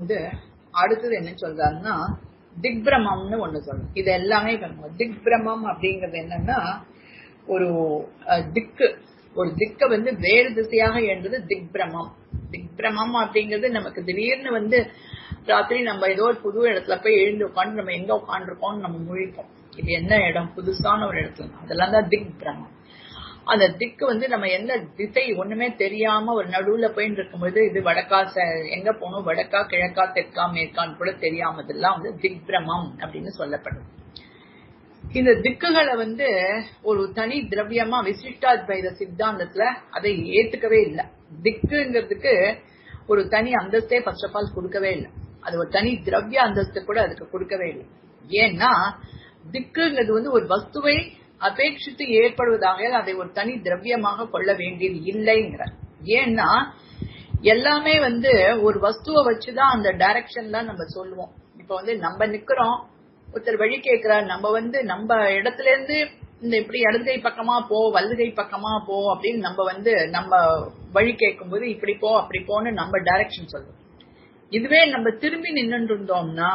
வந்து அடுத்தது என்ன சொல்றாருன்னா திக்பிரமம்னு ஒண்ணு சொல்லணும். இது எல்லாமே திக்பிரமம் அப்படிங்கிறது என்னன்னா ஒரு திக்கு, ஒரு திக்க வந்து வேறு திசையாக என்றது திக்பிரமம். திக்பிரமம் அப்படிங்கிறது நமக்கு திடீர்னு வந்து ராத்திரி நம்ம ஏதோ ஒரு புது இடத்துல போய் எழுந்து உட்காந்து நம்ம எங்க உட்காந்துருக்கோம்னு நம்ம முழிப்போம். இது என்ன இடம், புதுசான ஒரு இடத்துல, அதெல்லாம் தான் திக்பிரமம். அந்த திக்கு வந்து நம்ம எந்த திசை ஒண்ணுமே தெரியாம ஒரு நடுவுல போயிட்டு இருக்கும்போது இது வடக்கா எங்க போகணும், வடக்கா கிழக்கா தெற்கா மேற்கான்னு கூட தெரியாமதெல்லாம் வந்து திக்பிரமம் அப்படின்னு சொல்லப்படுது. இந்த திக்குகளை வந்து ஒரு தனி திரவியமா விசிஷ்டாத்வைத சித்தாந்தத்துல அதை ஏத்துக்கவே இல்லை. திக்குங்கிறதுக்கு ஒரு தனி அந்தஸ்தே ஃபர்ஸ்ட் ஆஃப் ஆல் கொடுக்கவே இல்லை. அது ஒரு தனி திரவிய அந்தஸ்து கூட அதுக்கு கொடுக்கவே இல்லை. ஏன்னா திக்குங்கிறது வந்து ஒரு வஸ்துவை அபேட்சித்து ஏற்படுவதாக அதை ஒரு தனி திரவியமாக கொள்ள வேண்டியது இல்லைங்கிற. ஏன்னா எல்லாமே வந்து ஒரு வஸ்துவை வச்சுதான் அந்த டைரக்ஷன்ல நம்ம சொல்லுவோம். இப்ப வந்து நம்ம நிக்கிறோம், ஒருத்தர் வழி கேட்கிறார், நம்ம வந்து நம்ம இடத்துல இருந்து இந்த இப்படி இடதுகை பக்கமா போ வலதுகை பக்கமா போ அப்படின்னு நம்ம வந்து நம்ம வழி கேட்கும் போது இப்படி போ அப்படி போன்னு நம்ம டைரக்ஷன் சொல்லுவோம். இதுவே நம்ம திரும்பி நின்று இருந்தோம்னா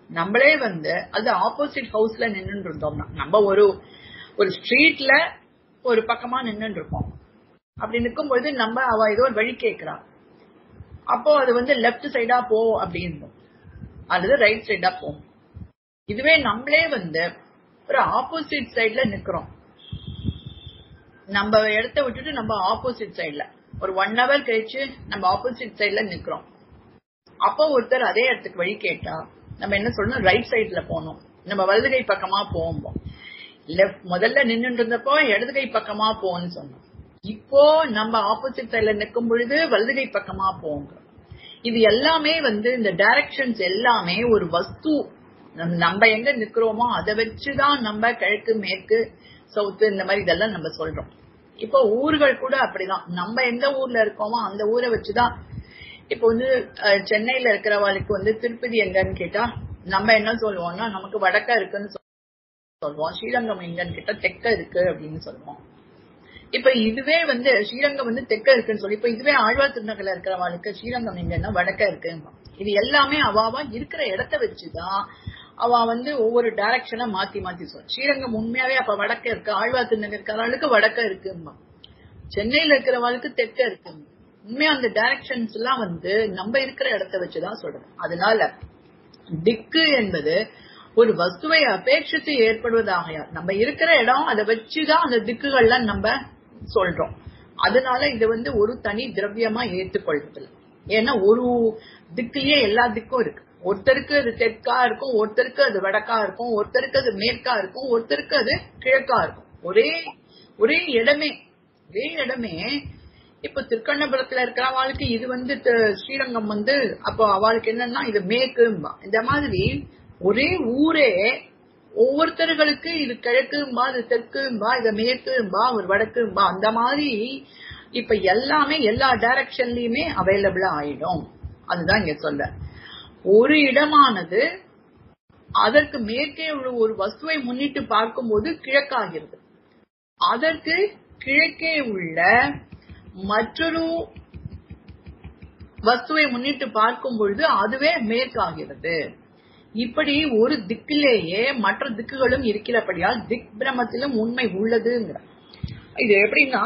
நம்மளே வந்து அது ஆப்போசிட் ஹவுஸ்ல நின்று இருந்தோம்னா நம்ம ஒரு ஸ்ட்ரீட்ல ஒரு பக்கமா நின்று இருப்போம். அப்படி நிற்கும்போது நம்ம அவ ஏதோ ஒரு வழி கேட்கிறா, அப்போ அது வந்து லெப்ட் சைடா போ அப்படின்னு அல்லது ரைட் சைடா போ. இதுவே நம்மளே வந்து ஒரு ஆப்போசிட் சைட்ல நிக்கிறோம், நம்ம இடத்த விட்டுட்டு நம்ம ஆப்போசிட் சைட்ல ஒரு 1 hour கழிச்சு நம்ம ஆப்போசிட் சைட்ல நிக்கிறோம். அப்போ ஒருத்தர் அதே இடத்துக்கு வழி கேட்டா நம்ம என்ன சொல்லணும், ரைட் சைட்ல போகணும், நம்ம வலதுகை பக்கமா போவோம். முதல்ல நின்று இருந்தப்போ இடதுகை பக்கமா போன்னு சொன்னோம். இப்போ நம்ம ஆப்போசிட் சைட்ல நிற்கும் பொழுது வலதுகை பக்கமா போங்க. இது எல்லாமே வந்து இந்த டைரக்ஷன்ஸ் எல்லாமே ஒரு வஸ்து நம்ம எங்க நிக்கிறோமோ அதை வச்சுதான் நம்ம கிழக்கு மேற்கு சவுத்து இந்த மாதிரி இதெல்லாம் நம்ம சொல்றோம். இப்போ ஊர்கள் கூட அப்படிதான், நம்ம எந்த ஊர்ல இருக்கோமோ அந்த ஊரை வச்சுதான். இப்போ வந்து சென்னையில இருக்கிறவளுக்கு வந்து திருப்பதி எங்கன்னு கேட்டா நம்ம என்ன சொல்லுவோம்னா நமக்கு வடக்கா இருக்குன்னு சொல்லுவோம், ஸ்ரீரங்கம் எங்கன்னு கேட்டா தெற்க இருக்கு அப்படின்னு சொல்லுவோம். இப்ப இதுவே வந்து ஸ்ரீரங்கம் வந்து தெற்க இருக்குன்னு சொல்லி, இப்ப இதுவே ஆழ்வார் திருநகர்ல இருக்கிறவளுக்கு ஸ்ரீரங்கம் எங்கன்னா வடக்க இருக்கு. இது எல்லாமே அவாவா இருக்கிற இடத்த வச்சுதான் அவ வந்து ஒவ்வொரு டைரக்ஷனா மாத்தி மாத்தி சொல்லும். ஸ்ரீரங்கம் உண்மையாவே அப்ப வடக்க இருக்கு, ஆழ்வார் திருநகர் இருக்கிறவளுக்கு வடக்க இருக்குமா, சென்னையில இருக்கிறவளுக்கு தெற்க இருக்கு. உண்மையா அந்த டைரக்ஷன்ஸ் எல்லாம் வந்து நம்ம இருக்கிற இடத்த வச்சுதான் சொல்றோம். அதனால திக்கு என்பது ஒரு வஸ்துவை அபேட்சித்து ஏற்படுவதாக நம்ம இருக்கிற இடம் அதை வச்சுதான் அந்த திக்குகள்லாம் நம்ம சொல்றோம். அதனால இது வந்து ஒரு தனி திரவியமா ஏற்றுக்கொள்வதில்லை. ஏன்னா ஒரு திக்குலயே எல்லா திக்கும் இருக்கு. ஒருத்தருக்கு அது தெற்கா இருக்கும், ஒருத்தருக்கு அது வடக்கா இருக்கும், ஒருத்தருக்கு அது மேற்கா இருக்கும், ஒருத்தருக்கு அது கிழக்கா இருக்கும். ஒரே இடமே இப்ப திருக்கண்ணபுரத்துல இருக்கிற அவளுக்கு இது வந்து ஸ்ரீரங்கம் வந்து அப்போ அவளுக்கு என்னன்னா இது மேற்கும்பா. இந்த மாதிரி ஒரே ஊரே ஒவ்வொருத்தர்களுக்கு இது கிழக்கும்பா, இது தெற்கும்பா, இது மேற்கும்பா, ஒரு வடக்கும்பா, அந்த மாதிரி இப்ப எல்லாமே எல்லா டைரக்ஷன்லயுமே அவைலபிளா ஆயிடும். அதுதான் இங்க சொல்ல. ஒரு இடமானது அதற்கு மேற்கே உள்ள ஒரு வஸ்துவை முன்னிட்டு பார்க்கும்போது கிழக்காகிறது, அதற்கு கிழக்கே உள்ள மற்றொரு வஸ்துவை முன்னிட்டு பார்க்கும் பொழுது அதுவே மேற்காகிறது. இப்படி ஒரு திக்கிலேயே மற்ற திக்குகளும் இருக்கிறபடியால் திக் பிரமத்திலும் உண்மை உள்ளதுங்கிற. இது எப்படின்னா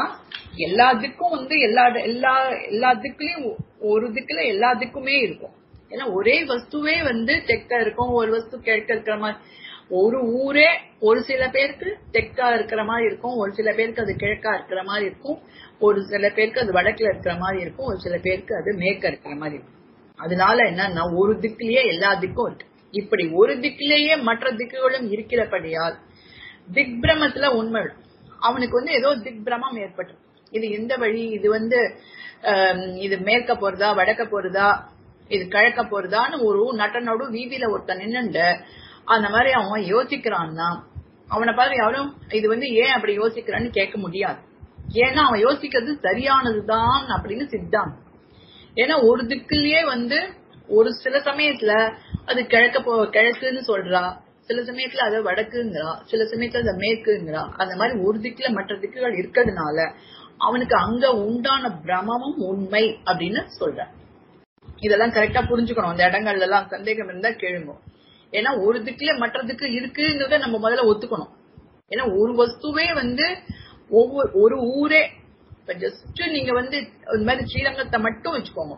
எல்லா திக்கும் வந்து எல்லா திக்குலயும் ஒரு திக்குல எல்லா திக்குமே இருக்கும். ஏன்னா ஒரே வஸ்துவே வந்து தெற்க இருக்கும், ஒரு வஸ்து கிழக்க இருக்கிற மாதிரி. ஒரு ஊரே ஒரு சில பேருக்கு தெற்கா இருக்கிற மாதிரி இருக்கும், ஒரு சில பேருக்கு அது கிழக்கா இருக்கிற மாதிரி இருக்கும், ஒரு சில பேருக்கு அது வடக்குல இருக்கிற மாதிரி இருக்கும், ஒரு சில பேருக்கு அது மேற்க இருக்கிற மாதிரி இருக்கும். அதனால என்னன்னா ஒரு திக்குலயே எல்லா திக்கும் இருக்கு. இப்படி ஒரு திக்கிலேயே மற்ற திக்குகளும் இருக்கிறபடியால் திக் பிரமத்துல உண்மை அவனுக்கு வந்து ஏதோ திக் பிரமம் ஏற்பட்டு இது எந்த வழி, இது வந்து இது மேற்க போறதா வடக்க போறதா இது கிழக்க போறதான்னு ஒரு நட்டனோடு வீதியில ஒருத்தன் நின்னுண்டு அந்த மாதிரி அவன் யோசிக்கிறான்னா அவனை பாரு யாரும் இது வந்து ஏன் அப்படி யோசிக்கிறான்னு கேட்க முடியாது. ஏன்னா அவன் யோசிக்கிறது சரியானதுதான் அப்படின்னு சித்தாந்தம். ஏன்னா ஒரு திக்குலயே வந்து ஒரு சில சமயத்துல அது கிழக்குன்னு சொல்றா, சில சமயத்துல அது வடக்குங்கிறா, சில சமயத்துல அது மேற்குங்கிறா. அந்த மாதிரி ஒரு திக்குல மற்ற திக்குகள் இருக்கிறதுனால அவனுக்கு அங்க உண்டான பிரமமும் உண்மை அப்படின்னு சொல்ற. இதெல்லாம் கரெக்டா புரிஞ்சுக்கணும். அந்த இடங்கள்ல எல்லாம் சந்தேகம் இருந்தா கேளுங்க. ஏன்னா ஒரு திக்குல மற்ற திக்கு இருக்குங்கிறத நம்ம முதல்ல ஒத்துக்கணும். ஏன்னா ஒரு வஸ்துவே வந்து ஒரு ஊரே ஜஸ்ட் நீங்க வந்து இந்த மாதிரி ஸ்ரீரங்கத்தை மட்டும் வச்சுக்கோங்க.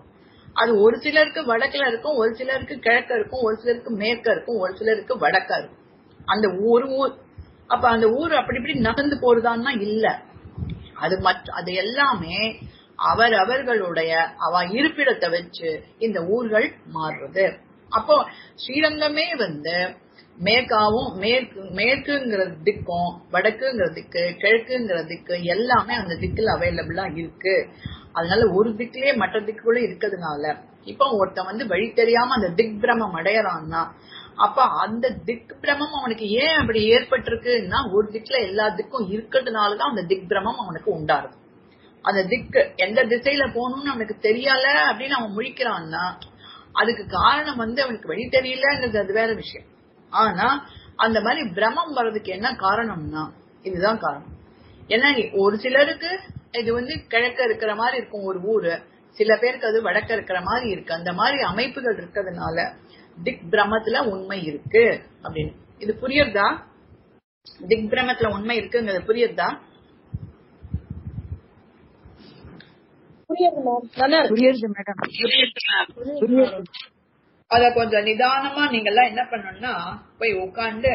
அது ஒரு சிலருக்கு வடக்குல இருக்கும், ஒரு சிலருக்கு கிழக்க இருக்கும், ஒரு சிலருக்கு மேற்க இருக்கும், ஒரு சிலருக்கு வடக்கா இருக்கும். அந்த ஒரு ஊர் அப்ப அந்த ஊர் அப்படி இப்படி நகர்ந்து போறதான்னா இல்ல. அது எல்லாமே அவர்களுடைய இருப்பிடத்தை வச்சு இந்த ஊர்கள் மாறுறது. அப்போ ஸ்ரீரங்கமே வந்து மேற்காவும் மேற்குங்கிற திக்கும் வடக்குங்கிற திக்கு கிழக்குங்கிற திக்கு எல்லாமே அந்த திக்குல அவைலபிளா இருக்கு. அதனால ஒரு திக்கிலேயே மற்ற திக்குள்ள இருக்கிறதுனால இப்ப ஒருத்தன் வந்து வழி தெரியாம அந்த திக் பிரமம் அடையறான்னா அப்ப அந்த திக் பிரமம் அவனுக்கு ஏன் அப்படி ஏற்பட்டிருக்குன்னா ஒரு திக்குல எல்லா திக்கும் இருக்கிறதுனாலதான் அந்த திக் பிரமம் அவனுக்கு உண்டாருது. அந்த திக்கு எந்த திசையில போகணும்னு அவனுக்கு தெரியல அப்படின்னு அவன் முழிக்கிறான்னா அதுக்கு காரணம் வந்து அவனுக்கு வழி தெரியலங்கிறது அது வேற விஷயம். ஆனா அந்த மாதிரி பிரமம் வர்றதுக்கு என்ன காரணம்னா இதுதான் காரணம். ஏன்னா ஒரு சிலருக்கு இது வந்து கிழக்க இருக்கிற மாதிரி இருக்கும் ஒரு ஊரு, சில பேருக்கு அது வடக்க இருக்கிற மாதிரி இருக்கு. அந்த மாதிரி அமைப்புகள் இருக்கிறதுனால திக் பிரமத்துல உண்மை இருக்கு அப்படின்னு. இது புரியுதா? திக் பிரமத்துல உண்மை இருக்குங்கிறது புரியுதா? அத கொஞ்சம் நிதானமா நீங்க எல்லாம் என்ன பண்ணணும்னா போய் உட்காந்து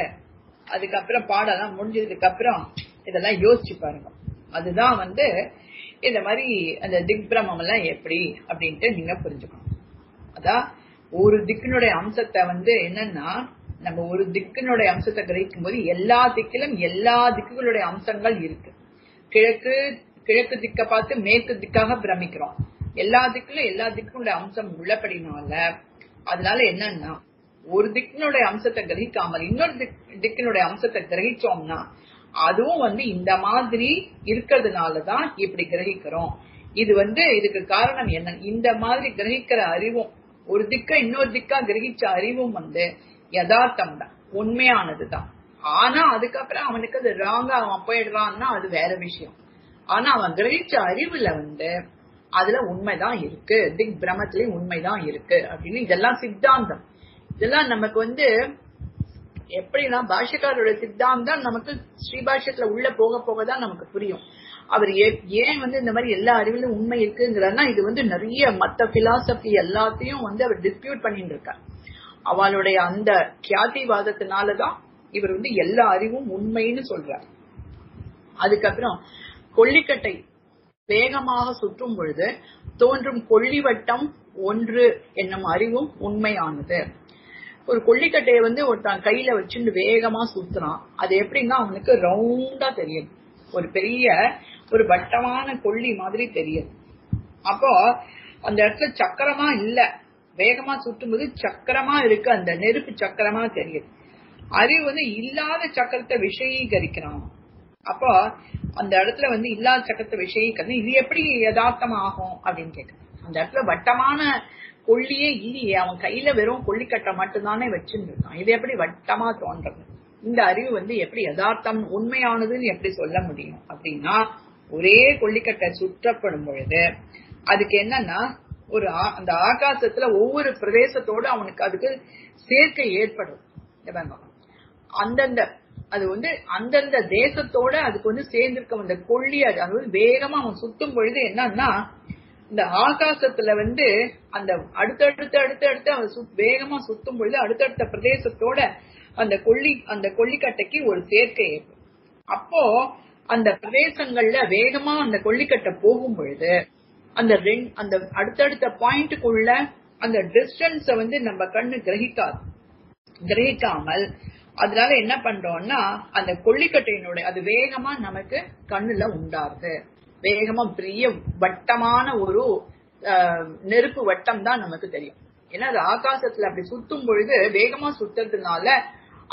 அதுக்கப்புறம் பாடெல்லாம் முடிஞ்சதுக்கு அப்புறம் இதெல்லாம் யோசிச்சு பாருங்க. அதுதான் வந்து இந்த மாதிரி அந்த திக் பிரமம் எல்லாம் எப்படி அப்படின்ட்டு நீங்க புரிஞ்சுக்கணும். அதான் ஒரு திக்கினுடைய அம்சத்தை வந்து என்னன்னா நம்ம ஒரு திக்கினுடைய அம்சத்தை கிரகிக்கும் போது எல்லா திக்கிலும் எல்லா திக்குகளுடைய அம்சங்கள் இருக்கு. கிழக்கு திக்க பார்த்து மேற்கு திக்காக பிரமிக்கிறோம். எல்லா திக்கிலும் எல்லா திக்குனுடைய அம்சம் உள்ளபடினால அதனால என்னன்னா ஒரு திக்கினுடைய அம்சத்தை கிரகிக்காமல் இன்னொரு திக்கினுடைய அம்சத்தை கிரகிச்சோம்னா அதுவும் வந்து இந்த மாதிரி இருக்கிறதுனாலதான் இப்படி கிரகிக்கிறோம். இது வந்து இதுக்கு காரணம் என்ன? இந்த மாதிரி கிரகிக்கிற அறிவும் ஒரு திக்க இன்னொரு திக்கா கிரகிச்ச அறிவும் வந்து யதார்த்தம் தான், உண்மையானதுதான். ஆனா அதுக்கப்புறம் அவனுக்கு அது ராங்கா அவன் போயிடுறான்னா அது வேற விஷயம். ஆனா அவன் கிரகிச்ச அறிவுல வந்து அதுல உண்மைதான் இருக்கு, திக் பிரமத்திலயும் உண்மைதான் இருக்கு அப்படின்னு. இதெல்லாம் சித்தாந்தம். இதெல்லாம் நமக்கு வந்து எப்படின்னா பாஷ்யக்காரோட சித்தாந்தம் நமக்கு ஸ்ரீபாஷ்யத்துல உள்ள போக போகதான் நமக்கு புரியும். அவர் ஏன் வந்து இந்த மாதிரி எல்லா அறிவிலும் உண்மை இருக்குங்கிறன்னா இது வந்து நிறைய மத்த பிலாசபி எல்லாத்தையும் வந்து அவர் டிஸ்பியூட் பண்ணிட்டு இருக்கார். அவளுடைய அந்த கியாதிவாதத்தினாலதான் இவர் வந்து எல்லா அறிவும் உண்மைன்னு சொல்றார். அதுக்கப்புறம் கொல்லிக்கட்டை வேகமாக சுற்றும் பொழுது தோன்றும் கொள்ளிவட்டம் ஒன்று என்னும் அறிவும் உண்மையானது. ஒரு கொல்லிக்கட்டையை வந்து ஒருத்தன் கையில வச்சுட்டு வேகமா சுத்துறான். அது எப்படின்னா அவனுக்கு ரவுண்டா தெரியுது, ஒரு பெரிய ஒரு வட்டமான கொல்லி மாதிரி தெரியுது. அப்போ அந்த இடத்துல சக்கரமா இல்ல, வேகமா சுற்றும் போது சக்கரமா இருக்கு, அந்த நெருப்பு சக்கரமா தெரியுது. அறிவு வந்து இல்லாத சக்கரத்தை விஷயீகரிக்கிறான். அப்போ அந்த இடத்துல வந்து இல்லாத சக்கரத்தை விஷயீகரிக்கிறது இது எப்படி யதார்த்தம் ஆகும் அப்படின்னு கேட்க. அந்த இடத்துல வட்டமான கொல்லியே இல்லையே, அவன் கையில வெறும் கொல்லிக்கட்டை மட்டும்தானே வச்சுருக்கான், இது எப்படி வட்டமா தோன்றது? இந்த அறிவு வந்து எப்படி யதார்த்தம் உண்மையானதுன்னு எப்படி சொல்ல முடியும் அப்படின்னா ஒரே கொல்லிக்கட்டை சுற்றப்படும் பொழுது அதுக்கு என்னன்னா ஒரு அந்த ஆகாசத்துல ஒவ்வொரு பிரதேசத்தோட அவனுக்கு அதுக்கு சேர்க்கை ஏற்படும். அந்தந்த அது வந்து அந்தந்த தேசத்தோட அதுக்கு வந்து சேர்ந்திருக்க அந்த கொல்லி அதாவது வேகமா அவன் சுத்தும் பொழுது என்னன்னா இந்த ஆகாசத்துல வந்து அந்த அடுத்தடுத்து அவன் வேகமா சுத்தும் பொழுது அடுத்தடுத்த பிரதேசத்தோட அந்த கொல்லிக்கட்டைக்கு ஒரு சேர்க்கை ஏற்படும். அப்போ அந்த பிரதேசங்கள்ல வேகமா அந்த கொல்லிக்கட்டை போகும் பொழுது அந்த அடுத்தடுத்த பாயிண்ட்டுக்குள்ள அந்த டிஸ்டன்ஸ வந்து நம்ம கண்ணு கிரகிக்காமல் அதனால என்ன பண்றோம்னா அந்த கொல்லிக்கட்டையினுடைய அது வேகமா நமக்கு கண்ணுல உண்டாருது. வேகமா பெரிய வட்டமான ஒரு நெருப்பு வட்டம் தான் நமக்கு தெரியும். ஏன்னா அது ஆகாசத்துல அப்படி சுத்தும் பொழுது வேகமா சுத்துறதுனால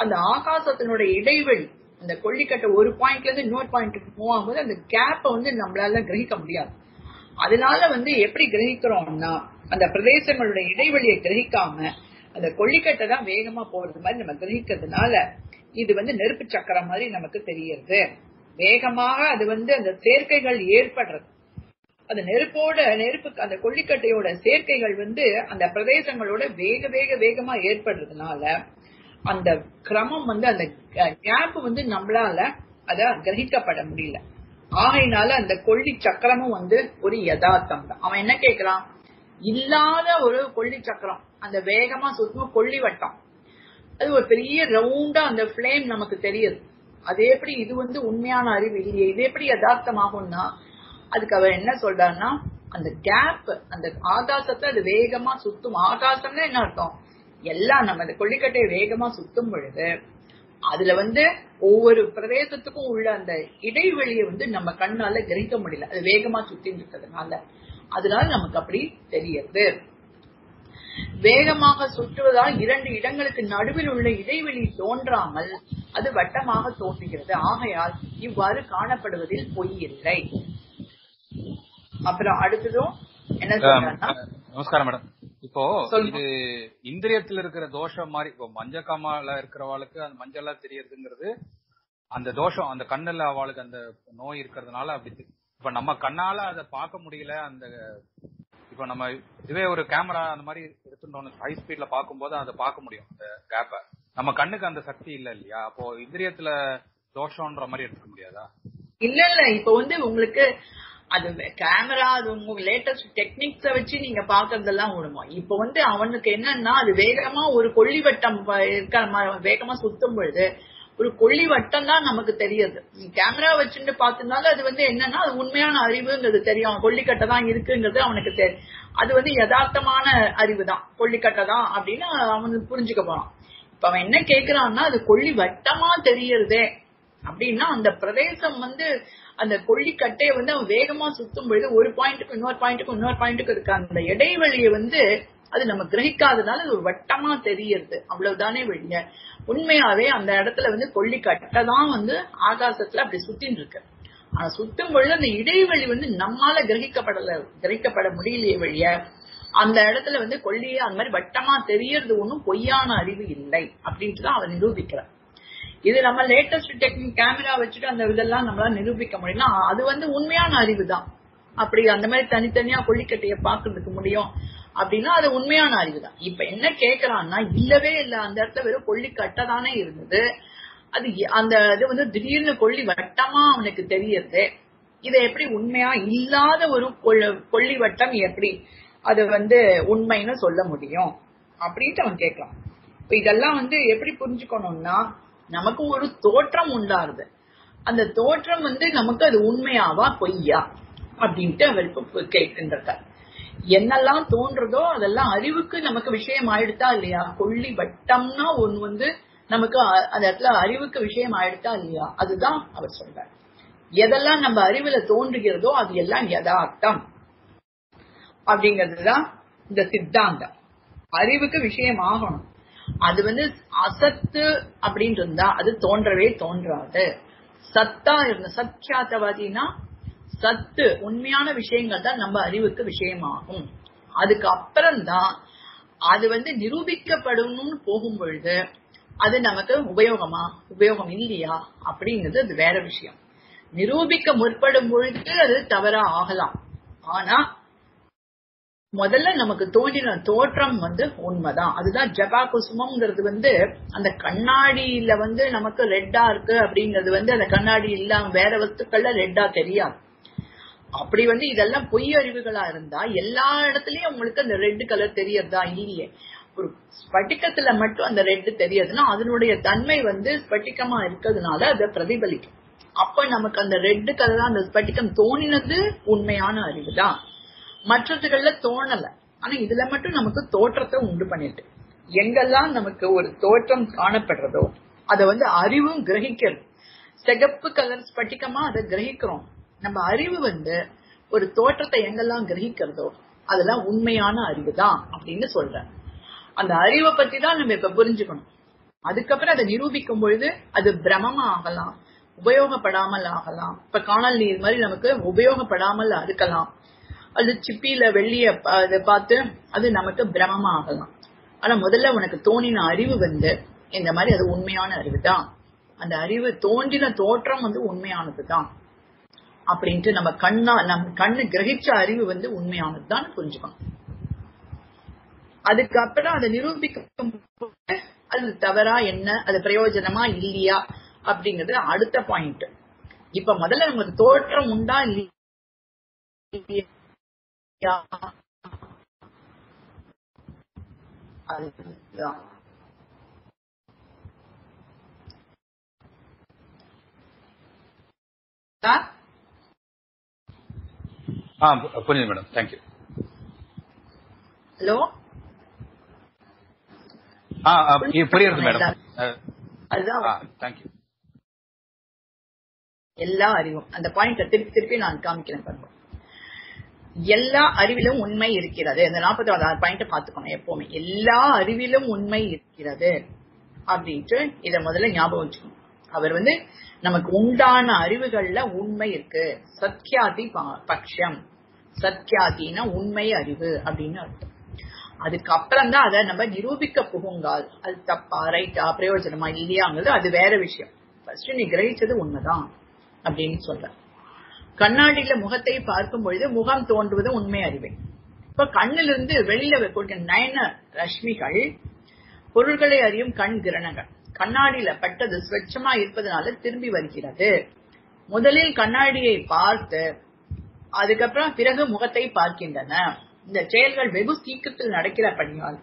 அந்த ஆகாசத்தினுடைய இடைவெளி அந்த கொல்லிக்கட்டை ஒரு பாயிண்ட்ல இருந்து இன்னொரு பாயிண்ட்டுக்கு போகும்போது அந்த கேப்ப வந்து நம்மளால கிரகிக்க முடியாது. அதனால வந்து எப்படி கிரகிக்கிறோம்னா அந்த பிரதேசங்களுடைய இடைவெளியை கிரகிக்காம அந்த கொல்லிக்கட்டை தான் வேகமா போறது மாதிரி நம்ம கிரகிக்கிறதுனால இது வந்து நெருப்பு சக்கரம் மாதிரி நமக்கு தெரியுது. வேகமாக அது வந்து அந்த சேர்க்கைகள் ஏற்படுறது. அந்த நெருப்பு அந்த கொல்லிக்கட்டையோட சேர்க்கைகள் அந்த பிரதேசங்களோட வேகமா ஏற்படுறதுனால அந்த கிரமம் அந்த கேப் நம்மளால அத கிரகிக்கப்பட முடியல. ஆகையினால அந்த கொல்லி சக்கரமும் ஒரு யதார்த்தம் தான். அவன் என்ன கேக்குறான், இல்லாத ஒரு கொல்லி சக்கரம் அந்த வேகமா சுத்தம் கொல்லி வட்டம், அது ஒரு பெரிய ரவுண்டா அந்த பிளேம் நமக்கு தெரியுது. அது எப்படி இது உண்மையான அறிவு இல்லையே, இது எப்படி யதார்த்தமாகும்னா அதுக்கு அவர் என்ன சொல்றாருன்னா, அந்த கேப் அந்த ஆகாசத்தை அது வேகமா சுத்தும். ஆகாசம்னா என்ன அர்த்தம், எல்லாம் நம்ம அந்த கொல்லிக்கட்டையை வேகமா சுத்தும் பொழுது அதுல ஒவ்வொரு பிரதேசத்துக்கும் உள்ள அந்த இடைவெளியை நம்ம கண்ணால கிரகிக்க முடியல, அது வேகமா சுத்தின்னு இருக்கிறதுனால. அதனால நமக்கு அப்படி தெரியுது. வேகமாக சுற்றுவதால் 2 இடங்களுக்கு நடுவில் உள்ள இடைவெளி தோன்றாமல் அது வட்டமாக தோன்றுகிறது. ஆகையால் இவ்வாறு காணப்படுவதில் பொய் இல்லை. அப்புறம் அடுத்ததும் என்ன சொல்றாருன்னா, நமஸ்காரம் மேடம். இப்போ இது இந்திரியத்துல இருக்கிற தோஷம் மாதிரி, இப்போ மஞ்ச காமால இருக்கிறவாளுக்கு அந்த மஞ்சளா தெரியறதுங்கிறது அந்த தோஷம், அந்த கண்ணுல அவளுக்கு அந்த நோய் இருக்கிறதுனால அப்படி. இப்ப நம்ம கண்ணால அதை பார்க்க முடியல. அந்த இப்ப நம்ம இதுவே ஒரு கேமரா அந்த மாதிரி எடுத்துட்டோம், ஹை ஸ்பீட்ல பார்க்கும்போது அதை பார்க்க முடியும் அந்த கேப்ப. நம்ம கண்ணுக்கு அந்த சக்தி இல்ல இல்லையா? அப்போ இந்திரியத்துல தோஷம்ன்ற மாதிரி எடுத்துக்க முடியாதா? இல்ல இப்ப உங்களுக்கு அது கேமரா, அது உங்க லேட்டஸ்ட் டெக்னிக்ஸ வச்சு நீங்க பாக்குறதெல்லாம் விடுமா. இப்ப அவனுக்கு என்னன்னா, அது வேகமா ஒரு கொள்ளிவட்டம் வேகமா சுத்தும் பொழுது ஒரு கொள்ளிவட்டம் தான் நமக்கு தெரியுது. கேமரா வச்சுட்டு பாத்துனாலும் அது என்னன்னா, அது உண்மையான அறிவுங்கிறது தெரியும், கொல்லிக்கட்டை தான் இருக்குங்கிறது அவனுக்கு தெரியும். அது யதார்த்தமான அறிவு தான், கொல்லிக்கட்டை தான் அப்படின்னு அவனுக்கு புரிஞ்சுக்க போறான். இப்ப அவன் என்ன கேக்குறான்னா, அது கொல்லி வட்டமா தெரியறதே அப்படின்னா அந்த பிரதேசம் அந்த கொல்லிக்கட்டையை அவன் வேகமா சுத்தும் பொழுது ஒரு பாயிண்ட்டுக்கு இன்னொரு பாயிண்ட்டுக்கு இருக்க அந்த இடைவெளியை அது நம்ம கிரகிக்காதனால அது ஒரு வட்டமா தெரியறது, அவ்வளவுதானே வெளிய. உண்மையாவே அந்த இடத்துல கொல்லிக்கட்டை தான் ஆகாசத்துல அப்படி சுத்தின்னு இருக்கு. ஆனா சுத்தும் பொழுது அந்த இடைவெளி நம்மால கிரகிக்கப்பட முடியலையே வெளிய. அந்த இடத்துல கொல்லியே அந்த மாதிரி வட்டமா தெரியறது ஒண்ணும் பொய்யான அறிவு இல்லை அப்படின்ட்டுதான் அவன் நிரூபிக்கிறான். இது நம்ம லேட்டஸ்ட் டெக்னிக் கேமரா வச்சுட்டு அந்த இதெல்லாம் நம்மளால நிரூபிக்க முடியும்னா அது உண்மையான அறிவு தான். அப்படி அந்த மாதிரி தனித்தனியா கொல்லிக்கட்டைய பாக்குறதுக்கு முடியும் அப்படின்னா அது உண்மையான அறிவு தான். இப்ப என்ன கேக்குறான்னா, இல்லவே இல்ல, அந்த இடத்துல வெறும் கொல்லிக்கட்டை தானே இருந்தது, அது அந்த இது திடீர்னு கொல்லி வட்டமா அவனுக்கு தெரியறது, இதை எப்படி உண்மையா இல்லாத ஒரு கொல்லி வட்டம் எப்படி அது உண்மைன்னு சொல்ல முடியும் அப்படின்ட்டு அவன் கேட்கலாம். இப்ப இதெல்லாம் எப்படி புரிஞ்சுக்கணும்னா, நமக்கு ஒரு தோற்றம் உண்டாருது, அந்த தோற்றம் நமக்கு அது உண்மையாவா பொய்யா அப்படின்ட்டு அவருக்கு கேட்கின்றார். என்னெல்லாம் தோன்றதோ அதெல்லாம் அறிவுக்கு நமக்கு விஷயம் ஆயிடுதா இல்லையா? கொல்லி வட்டம்னா ஒண்ணு நமக்கு அந்த இடத்துல அறிவுக்கு விஷயம் ஆயிடுதா இல்லையா, அதுதான் அவர் சொல்றார். எதெல்லாம் நம்ம அறிவுல தோன்றுகிறதோ அது எல்லாம் யதார்த்தம் அப்படிங்கிறதுதான் இந்த சித்தாந்தம். அறிவுக்கு விஷயம் ஆகணும். அது அசத்து அப்படின்னு இருந்தா அது தோன்றவே தோன்றாது. சத்தா இருந்த சத்யாத்தவாதினா சத்து உண்மையான விஷயங்கள் தான் நம்ம அறிவுக்கு விஷயமாகும். அதுக்கு அப்புறம்தான் அது நிரூபிக்கப்படணும்னு போகும் பொழுது அது நமக்கு உபயோகம் இல்லையா அப்படிங்கிறது அது வேற விஷயம். நிரூபிக்க முற்படும் பொழுது அது தவறா ஆகலாம். ஆனா முதல்ல நமக்கு தோன்றின தோற்றம் உண்மைதான். அதுதான் ஜபா குசுமம்ங்கிறது அந்த கண்ணாடியில நமக்கு ரெட்டா இருக்கு அப்படிங்கிறது அந்த கண்ணாடி இல்லாம வேற வஸ்துக்கள்ல ரெட்டா தெரியாது. அப்படி இதெல்லாம் பொய் அறிவுகளா இருந்தா எல்லா இடத்துலயும் உங்களுக்கு அந்த ரெட் கலர் தெரியறதா இல்லையே. ஒரு ஸ்பட்டிகத்துல மட்டும் அந்த ரெட் தெரியுதுன்னா அதனுடைய தன்மை ஸ்பட்டிகமா இருக்கிறதுனால அதை பிரதிபலிக்கும். அப்ப நமக்கு அந்த ரெட் கலரா அந்த ஸ்பட்டிகம் தோணினது உண்மையான அறிவு தான். மற்றதுகள்ல தோணல, ஆனா இதுல மட்டும் நமக்கு தோற்றத்தை உண்டு பண்ணிட்டு எங்கெல்லாம் நமக்கு ஒரு தோற்றம் காணப்படுறதோ அதை அறிவும் கிரகிக்கிறது. சிகப்பு கலர் ஸ்பட்டிகமா அதை கிரகிக்கிறோம். நம்ம அறிவு ஒரு தோற்றத்தை எங்கெல்லாம் கிரகிக்கிறதோ அதெல்லாம் உண்மையான அறிவு தான் அப்படின்னு சொல்றேன். அந்த அறிவை பத்தி தான் நம்ம இப்ப புரிஞ்சுக்கணும். அதுக்கப்புறம் அதை நிரூபிக்கும் பொழுது அது பிரமமா ஆகலாம், உபயோகப்படாமல் ஆகலாம். இப்ப காணல் நீர் மாதிரி நமக்கு உபயோகப்படாமல் இருக்கலாம். அது சிப்பியில வெள்ளிய பார்த்து அது நமக்கு பிரமமா ஆகலாம். ஆனா முதல்ல உனக்கு தோணின அறிவு இந்த மாதிரி அது உண்மையான அறிவு தான். அந்த அறிவு தோன்றின தோற்றம் உண்மையானதுதான். அப்படின்ட்டு நம்ம கண்ணு கிரகிச்ச அறிவு வந்து உண்மையானதுதான் புரிஞ்சுக்கணும். அதுக்கப்புறம் அதை நிரூபிக்கும் அது தவறா என்ன, அது பிரயோஜனமா இல்லையா அப்படிங்கிறது அடுத்த பாயிண்ட். இப்ப முதல்ல நமக்கு தோற்றம் உண்டா இல்லையா அதுதான். புரியுது மேடம். தேங்க்யூ. ஹலோ, புரியுது மேடம். அதுதான் தேங்க்யூ. எல்லா அறிவும் அந்த பாயிண்ட் திருப்பி நான் காமிக்கிறேன் பாருங்க. எல்லா அறிவிலும் உண்மை இருக்கிறது. இந்த 44 பாயிண்ட் பாத்துக்கணும் எப்பவுமே. எல்லா அறிவிலும் உண்மை இருக்கிறது அப்படின்ட்டு இத முதல்ல ஞாபகம் வச்சுக்கணும். அவர் வந்து நமக்கு உண்டான அறிவுகள்ல உண்மை இருக்கு. சத்யாதி பட்சம், சத்யாதினா உண்மை அறிவு அப்படின்னு அர்த்தம். அதுக்கப்புறம் தான் அதை நம்ம நிரூபிக்க புகுங்கால் அது தப்பா ரைட்டா பிரயோஜனமா இல்லையாங்கிறது அது வேற விஷயம். ஃபர்ஸ்ட் நீ கிரகிச்சது உண்மைதான் அப்படின்னு சொல்ற. கண்ணாடியில முகத்தை பார்க்கும் பொழுது முகம் தோன்றுவது உண்மை அறிவை. இப்ப கண்ணிலிருந்து வெளியில வைக்கூடிய நயன ரஷ்மிகள் பொருள்களை அறியும் கண் கிரணங்கள் கண்ணாடியில பட்டது ஸ்வச்சமா இருப்பதனால திரும்பி வருகிறது. முதலில் கண்ணாடியை பார்த்து அதுக்கப்புறம் பிறகு முகத்தை பார்க்கின்றன. இந்த செயல்கள் வெகு சீக்கிரத்தில் நடக்கிறபடியால்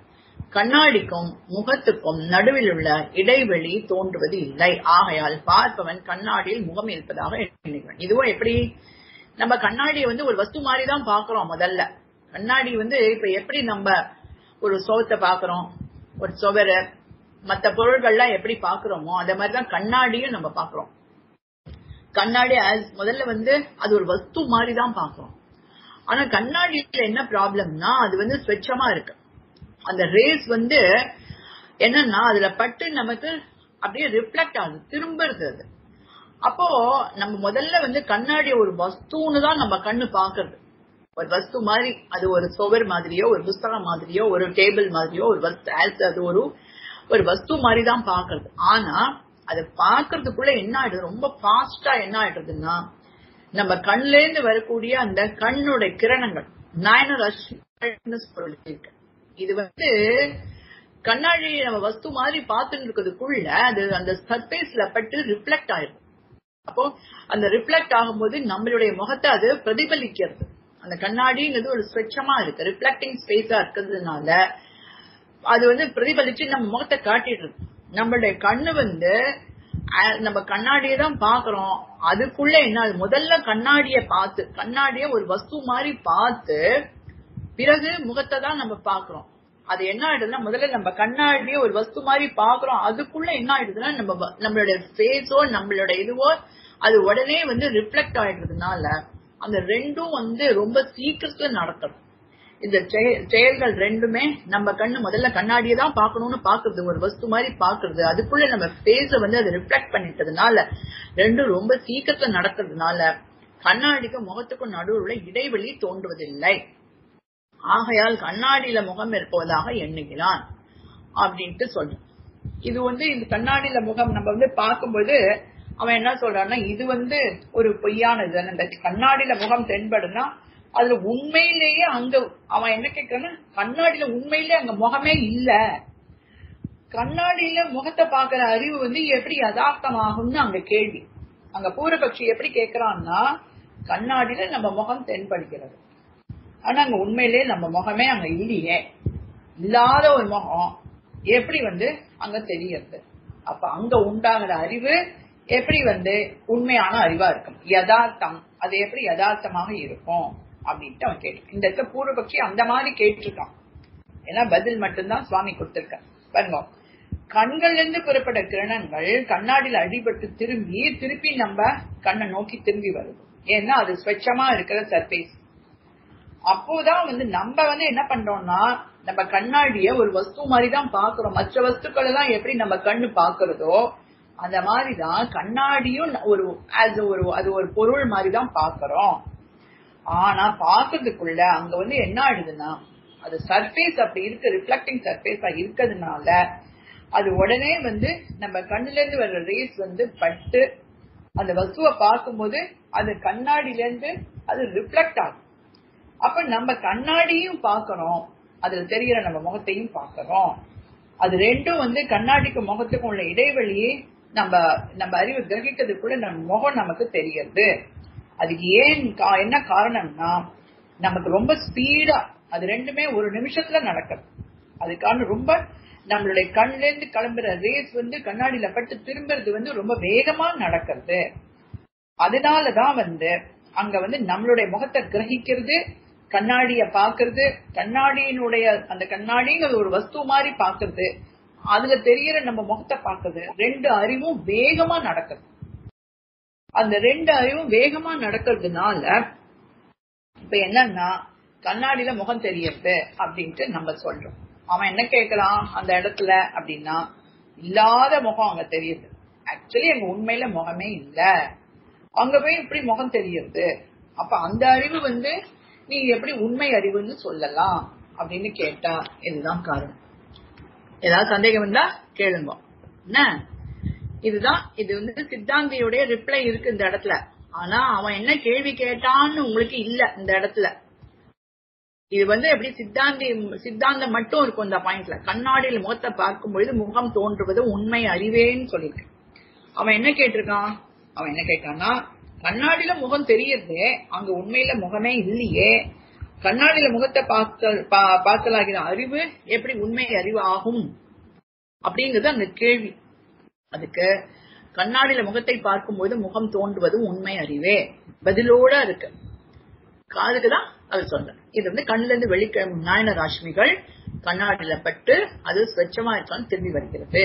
கண்ணாடிக்கும் முகத்துக்கும் நடுவில் உள்ள இடைவெளி தோன்றுவது இல்லை. ஆகையால் பார்ப்பவன் கண்ணாடியில் முகம் இருப்பதாக எண்ணுகிறான். இதுவும் எப்படி, நம்ம கண்ணாடியை வந்து ஒரு வஸ்து மாதிரிதான் பாக்குறோம். முதல்ல கண்ணாடி வந்து இப்ப எப்படி நம்ம ஒரு சோத்தை பாக்குறோம், ஒரு சுவரை மற்ற பொருள்கள்லாம் எப்படி பாக்குறோமோ அதே மாதிரிதான் கண்ணாடியும் நம்ம பாக்குறோம். கண்ணாடி முதல்ல வந்து அது ஒரு வஸ்து மாதிரிதான் பாக்குறோம். ஆனா கண்ணாடியில என்ன ப்ராப்ளம்னா அது வந்து ஸ்வச்சமா இருக்கு. அந்த ரேஸ் வந்து என்னன்னா அதுல பட்டு நமக்கு அப்படியே ரிஃப்ளெக்ட் ஆகுது, திரும்புறது அது. அப்போ நம்ம முதல்ல வந்து கண்ணாடிய ஒரு வஸ்துன்னு தான் நம்ம கண்ணு பாக்குறது. ஒரு வஸ்து மாதிரி, அது ஒரு சுவர் மாதிரியோ ஒரு புஸ்தகம் மாதிரியோ ஒரு டேபிள் மாதிரியோ ஒரு வஸ்து, அது ஒரு வஸ்து மாதிரி தான் பாக்குறது. ஆனா அதை பாக்குறதுக்குள்ள என்ன ஆயிடுது, ரொம்ப ஃபாஸ்டா என்ன ஆயிடுறதுன்னா நம்ம கண்ல இருந்து வரக்கூடிய அந்த கண்ணுடைய கிரணங்கள் நயன ரஷ்மி இது வந்து கண்ணாடி நம்ம வஸ்து மாதிரி பார்த்துட்டு இருக்கிறதுக்குள்ள அது அந்த சர்ஃபேஸ்ல பட்டு ரிஃப்ளெக்ட் ஆயிடும். அப்போ அந்த ரிஃப்ளெக்ட் ஆகும்போது நம்மளுடைய முகத்தை அது பிரதிபலிக்கிறது. அந்த கண்ணாடிங்கிறது ஒரு ஸ்வச்சமா இருக்கு, ரிஃப்ளெக்டிங் ஸ்பேஸா இருக்கிறதுனால அது வந்து பிரதிபலிச்சு நம்ம முகத்தை காட்டிடுறது. நம்மளுடைய கண்ணு வந்து நம்ம கண்ணாடியை தான் பாக்குறோம். அதுக்குள்ள என்ன, முதல்ல கண்ணாடிய பார்த்து கண்ணாடிய ஒரு வஸ்து மாதிரி பார்த்து பிறகு முகத்தை தான் நம்ம பாக்குறோம். அது என்ன ஆயிடுதுன்னா முதல்ல நம்ம கண்ணாடிய ஒரு வஸ்து மாதிரி பாக்குறோம், அதுக்குள்ள என்ன ஆயிடுதுன்னா நம்மளுடைய ஃபேஸோ நம்மளோட இதுவோ அது உடனே வந்து ரிஃப்ளெக்ட் ஆயிடுறதுனால அந்த ரெண்டும் வந்து ரொம்ப சீக்கிரத்துல நடக்கணும். இந்த செயல்கள் ரெண்டுமே நம்ம கண்ணு முதல்ல கண்ணாடியை தான் பாக்கணும்னு பாக்குறது, ஒரு வஸ்து மாதிரி பாக்குறது, அதுக்குள்ள நம்ம ஃபேஸ வந்து அது ரிஃப்ளெக்ட் பண்ணிட்டதுனால ரெண்டும் ரொம்ப சீக்கிரத்துல நடக்கிறதுனால கண்ணாடிக்கும் முகத்துக்கும் நடுவுல இடைவெளி தோன்றுவதில்லை. ஆகையால் கண்ணாடியில முகம் இருப்பதாக எண்ணுகிறான் அப்படின்ட்டு சொல்றான். இது வந்து இந்த கண்ணாடியில முகம் நம்ம வந்து பார்க்கும்போது அவன் என்ன சொல்றான்னா இது வந்து ஒரு பொய்யானது. அந்த கண்ணாடியில முகம் தென்படுனா அதுல உண்மையிலேயே அங்க அவன் என்ன கேட்கிறான்னா கண்ணாடியில உண்மையிலே அங்க முகமே இல்ல, கண்ணாடியில முகத்தை பாக்குற அறிவு வந்து எப்படி யதார்த்தமாகும்னு அங்க கேள்வி. அங்க பூரபக்ஷி எப்படி கேட்கிறான்னா கண்ணாடியில நம்ம முகம் தென்படுகிறது, ஆனா அங்க உண்மையிலேயே நம்ம முகமே அங்க இல்லையே, இல்லாத ஒரு முகம் எப்படி வந்து அங்க தெரியுது. அப்ப அங்க உண்டாகிற அறிவு எப்படி வந்து உண்மையான அறிவா இருக்கும், யதார்த்தம் அது எப்படி யதார்த்தமாக இருக்கும் அப்படின்ட்டு அவன் கேட்டு இந்த இடத்துல பூர்வபக்ஷி அந்த மாதிரி கேட்டிருக்கான். ஏன்னா பதில் மட்டும்தான் சுவாமி கொடுத்திருக்க பாருங்க. கண்கள்ல இருந்து புறப்பட்ட கிரணங்கள் கண்ணாடியில அடிபட்டு திருப்பி நம்ம கண்ணை நோக்கி திரும்பி வருது. ஏன்னா அது ஸ்வச்சமா இருக்கிற சர்ஃபேஸ். அப்போதான் வந்து நம்ம வந்து என்ன பண்றோம்னா நம்ம கண்ணாடிய ஒரு வஸ்து மாதிரிதான் பாக்குறோம். மற்ற வஸ்துக்கள் எல்லாம் எப்படி நம்ம கண்ணு பாக்குறதோ அந்த மாதிரிதான் கண்ணாடியும் அது ஒரு பொருள் மாதிரிதான் பாக்குறோம். ஆனா பாக்குறதுக்குள்ள அங்க வந்து என்ன ஆயிடுதுன்னா அது சர்ஃபேஸ் அப்படி இருக்கு, ரிஃப்ளெக்டிங் சர்ஃபேஸா இருக்கிறதுனால அது உடனே வந்து நம்ம கண்ணுல இருந்து வர்ற ரேஸ் வந்து பட்டு அந்த வஸ்துவை பார்க்கும்போது அது கண்ணாடியில இருந்து அது ரிஃப்ளெக்ட் ஆகும். அப்ப நம்ம கண்ணாடியும் பார்க்கறோம், அதுல தெரிகிற நம்ம முகத்தையும் பார்க்கறோம். அது ரெண்டும் கண்ணாடிக்கு முகத்துக்கும் உள்ள இடைவெளியே நம்ம அறிவு கிரகிக்கிறதுக்குள்ள நம்ம முகம் நமக்கு தெரிகிறது. அதுக்கு என்ன காரணம்னா நமக்கு ரொம்ப ஸ்பீடா அது ரெண்டுமே ஒரு நிமிஷத்துல நடக்குது. அதுக்கான ரொம்ப நம்மளுடைய கண்ல இருந்து கிளம்புற ரேஸ் கண்ணாடியில பட்டு திரும்புறது ரொம்ப வேகமா நடக்கிறது. அதனாலதான் அங்க நம்மளுடைய முகத்தை கிரகிக்கிறது, கண்ணாடிய பாக்குறது, கண்ணாடியினுடைய அந்த கண்ணாடிங்கிறது ஒரு வஸ்து மாதிரி பாக்குறது, அதுல தெரிகிற நம்ம முகத்தை பாக்குறது, ரெண்டு அறிவும் வேகமா நடக்குது. அந்த ரெண்டு அறிவும் வேகமா நடக்கிறதுனால இப்ப என்னன்னா கண்ணாடியில முகம் தெரியறது அப்படின்ட்டு நம்ம சொல்றோம். அவன் என்ன கேட்கலாம் அந்த இடத்துல அப்படின்னா, இல்லாத முகம் அங்க தெரியுது, ஆக்சுவலி அங்க உண்மையில முகமே இல்ல, அங்க போய் இப்படி முகம் தெரியுது, அப்ப அந்த அறிவு நீ எப்படி உண்மை அறிவுன்னு சொல்லலாம் அப்படின்னு கேட்டா இதுதான் காரணம். ஏதாவது சந்தேகம் இருந்தா கேளுங்க. என்ன இதுதான் இது சித்தாந்தியுடைய ரிப்ளை இருக்கு இந்த இடத்துல. ஆனா அவன் என்ன கேள்வி கேட்டான்னு உங்களுக்கு இல்ல இந்த இடத்துல. இது எப்படி சித்தாந்தம் மட்டும் இருக்கும் இந்த பாயிண்ட்ல. கண்ணாடியில் முகத்தை பார்க்கும் பொழுது முகம் தோன்றுவது உண்மை அறிவேன்னு சொல்லிருக்கு. அவன் என்ன கேட்டிருக்கான், அவன் என்ன கேட்கான்னா, கண்ணாடியில முகம் தெரியறதே, அங்க உண்மையில முகமே இல்லையே, கண்ணாடியில முகத்தை பார்த்தலாகிற அறிவு எப்படி உண்மை அறிவு ஆகும் அப்படிங்கிறது அந்த கேள்வி. அதுக்கு கண்ணாடியில முகத்தை பார்க்கும்போது முகம் தோன்றுவது உண்மை அறிவே பதிலோட இருக்கு. அதுக்குதான் அது சொல்றேன். இது கண்ணுல இருந்து வெளிக்கிழமை நாயன ராஷ்மிகள் கண்ணாடியில பட்டு அது ஸ்வச்சமா இருக்கான்னு திரும்பி வருகிறது.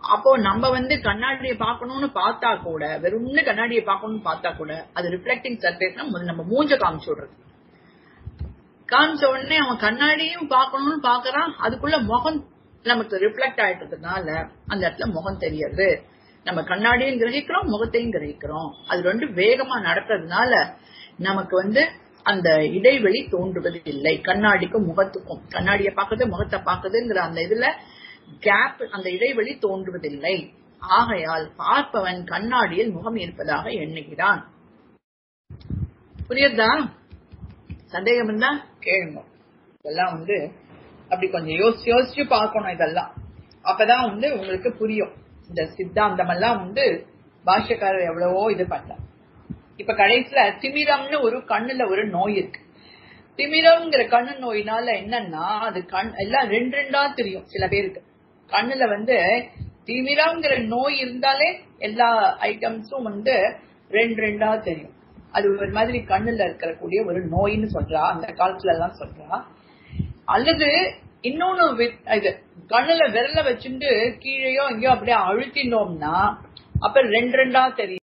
அப்போ நம்ம கண்ணாடியை பார்க்கணும்னு பார்த்தா கூட, வெறும்னு கண்ணாடியை பார்க்கணும்னு பார்த்தா கூட அது ரிஃப்ளெக்டிங் சர்ஃபேஸ்னா நம்ம மூஞ்ச காமிச்சு விடுறது. காமிச்ச உடனே அவன் கண்ணாடியும் பார்க்கணும்னு பாக்குறான், அதுக்குள்ள முகம் நமக்கு ரிஃப்ளெக்ட் ஆயிட்டதுனால அந்த இடத்துல முகம் தெரியாது. நம்ம கண்ணாடியும் கிரகிக்கிறோம், முகத்தையும் கிரகிக்கிறோம். அது ரெண்டு வேகமா நடக்கிறதுனால நமக்கு அந்த இடைவெளி தோன்றுவது இல்லை. கண்ணாடிக்கும் முகத்துக்கும், கண்ணாடியை பார்க்கறது முகத்தை பார்க்கறதுங்கிற அந்த இதுல கேப், அந்த இடைவெளி தோன்றுவதில்லை. ஆகையால் பார்ப்பவன் கண்ணாடியில் முகம் இருப்பதாக எண்ணுகிறான். புரியுதா? சந்தேகம் இருந்தா கேளுங்க. இதெல்லாம் அப்படி கொஞ்சம் யோசிச்சு பார்க்கணும். இதெல்லாம் அப்பதான் உங்களுக்கு புரியும். இந்த சித்தாந்தம் எல்லாம் பாஷ்யக்காரர் எவ்வளவோ இது பண்ண. இப்ப கடைசியில திமிரம்னு ஒரு கண்ணுல ஒரு நோய் இருக்கு. திமிரம்ங்கிற கண்ணு நோயினால என்னன்னா அது எல்லாம் ரெண்டா தெரியும். சில பேருக்கு கண்ணுல திமிரம்ங்கிற நோய் இருந்தாலே எல்லா ஐட்டம்ஸும் ரெண்டா தெரியும். அது ஒரு மாதிரி கண்ணுல இருக்கக்கூடிய ஒரு நோயின்னு சொல்றா, அந்த காலத்துல எல்லாம் சொல்றா. அல்லது இன்னொன்னு இது கண்ணுல விரல வச்சுட்டு கீழேயோ எங்கேயோ அப்படியே அழுத்தினோம்னா அப்ப ரெண்டா தெரியும்.